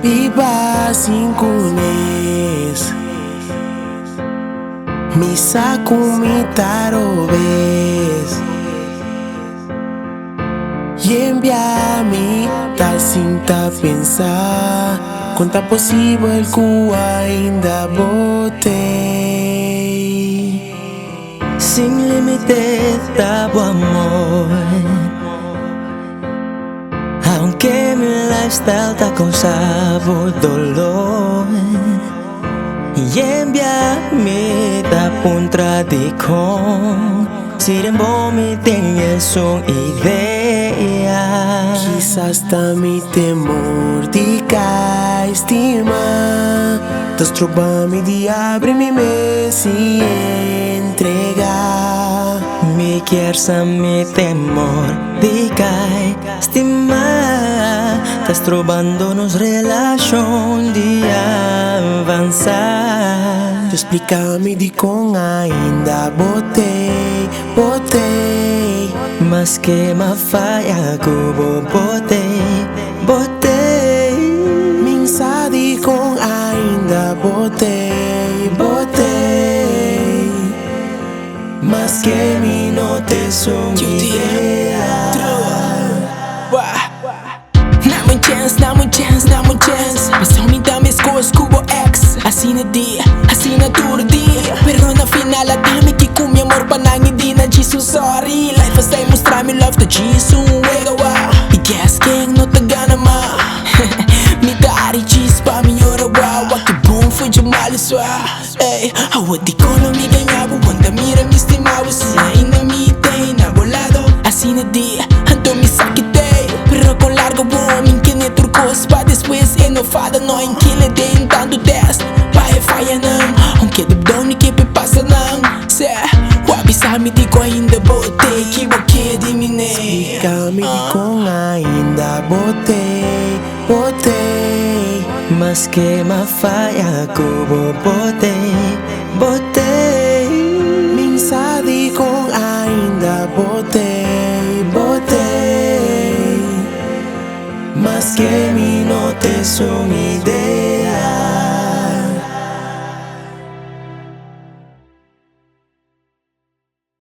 iba sin kunis Misa kumitarobes Yembiami tal sinta pensar Quanta possível que ainda botei Sin límite dabo amor Aunque mi lifestyle está con sabor dolor Y enviarme da contradicción Si rembo me tenha son idea Quizás está mi temor de estima Estás trobando de abrir mi mesa e entregar Me quer mi temor de cair estimar Estás trobando nos relación de avançar Explica-me de com ainda botei Mas que ma falha que eu botei Minsa de com ainda botei Mas que me note sua ideia Dá-me um chance Mas homem dá minhas coisas com o ex Assina dia, assina todo dia Pero na final dá-me que com meu amor pra não ir na Jesus sorry Life vai mostrar me love to Jesus Wegawa E guess quem não tá gana ma Me dá Jesus pra me orawa Wa que bom foi de mal e sua Ei, a wadi kono me ganhava Wanda mira me estimava Se ainda me tem na bolado Assina dia, ando me saquitei Pero com largo homem que nem turcos Pra depois enofada não em que lhe deem tanto teste Pai falha não, aunque de bom nem que passa não Se, o avisar-me de que ainda botei Que o que diminei Explica-me de com ainda botei Mas que ma falha que eu botei